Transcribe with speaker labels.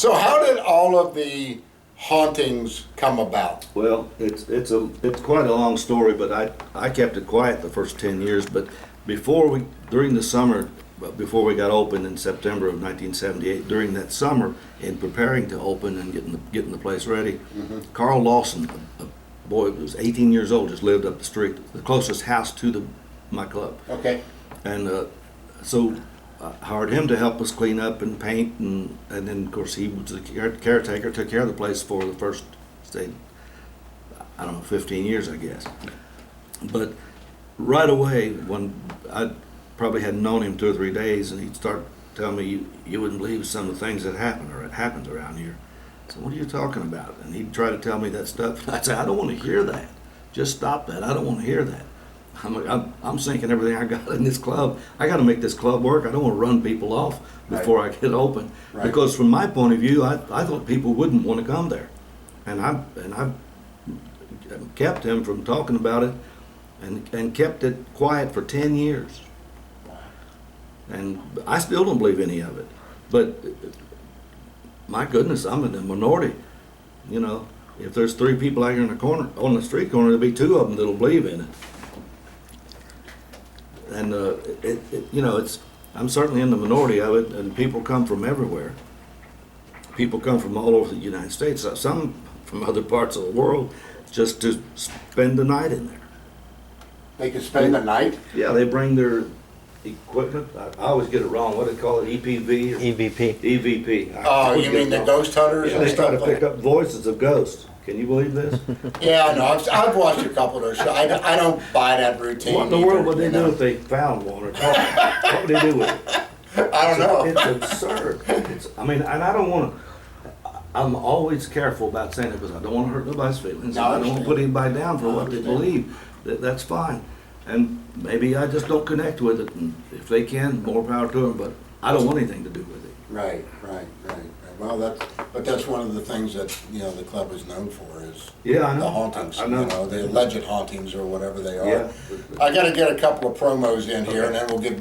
Speaker 1: So how did all of the hauntings come about?
Speaker 2: Well, it's quite a long story, but I kept it quiet the first 10 years. But during the summer, before we got open in September of 1978, during that summer, in preparing to open and getting the place ready, Carl Lawson, a boy who was 18 years old, just lived up the street, the closest house to my club.
Speaker 1: Okay.
Speaker 2: And so I hired him to help us clean up and paint, and then of course he was the caretaker, took care of the place for the first, say, I don't know, 15 years, I guess. But right away, when I probably hadn't known him 2 or 3 days, and he'd start telling me, you wouldn't believe some of the things that happened or it happens around here. I said, what are you talking about? And he'd try to tell me that stuff, and I'd say, I don't want to hear that. Just stop that. I don't want to hear that. I'm sinking everything I got in this club. I got to make this club work. I don't want to run people off before I get open.
Speaker 1: Right.
Speaker 2: Because from my point of view, I thought people wouldn't want to come there, and I've kept him from talking about it, and kept it quiet for 10 years. And I still don't believe any of it. But my goodness, I'm in the minority. You know, if there's 3 people out here in the corner, on the street corner, there'll be 2 of them that'll believe in it. And you know, I'm certainly in the minority of it, and people come from everywhere. People come from all over the United States, some from other parts of the world, just to spend the night in there.
Speaker 1: They could spend the night?
Speaker 2: Yeah, they bring their equipment. I always get it wrong. What do they call it? EPV? Or
Speaker 3: EVP.
Speaker 2: EVP.
Speaker 1: Oh, you mean the ghost hunters
Speaker 2: Yeah,
Speaker 1: and
Speaker 2: they try
Speaker 1: stuff
Speaker 2: to
Speaker 1: like
Speaker 2: pick up voices of ghosts. Can you believe this?
Speaker 1: Yeah, I know. I've watched a couple of those shows. I don't buy that routine.
Speaker 2: What in the world would
Speaker 1: either,
Speaker 2: they
Speaker 1: you
Speaker 2: do
Speaker 1: know?
Speaker 2: if they found one or caught one? What would they do with it?
Speaker 1: I don't know.
Speaker 2: It's absurd. I mean, and I don't want to. I'm always careful about saying it because I don't want to hurt nobody's feelings.
Speaker 1: No, I
Speaker 2: I don't want to
Speaker 1: understand.
Speaker 2: put anybody down for
Speaker 1: I
Speaker 2: what they
Speaker 1: understand.
Speaker 2: believe. That's fine. And maybe I just don't connect with it. And if they can, more power to them. But I don't want anything to do with it.
Speaker 1: Right. Well, that's one of the things that, you know, the club is known for is
Speaker 2: Yeah, I know.
Speaker 1: the hauntings.
Speaker 2: I know.
Speaker 1: You know, the alleged hauntings or whatever they are.
Speaker 2: Yeah.
Speaker 1: I got to get a couple of promos in here, and then we'll get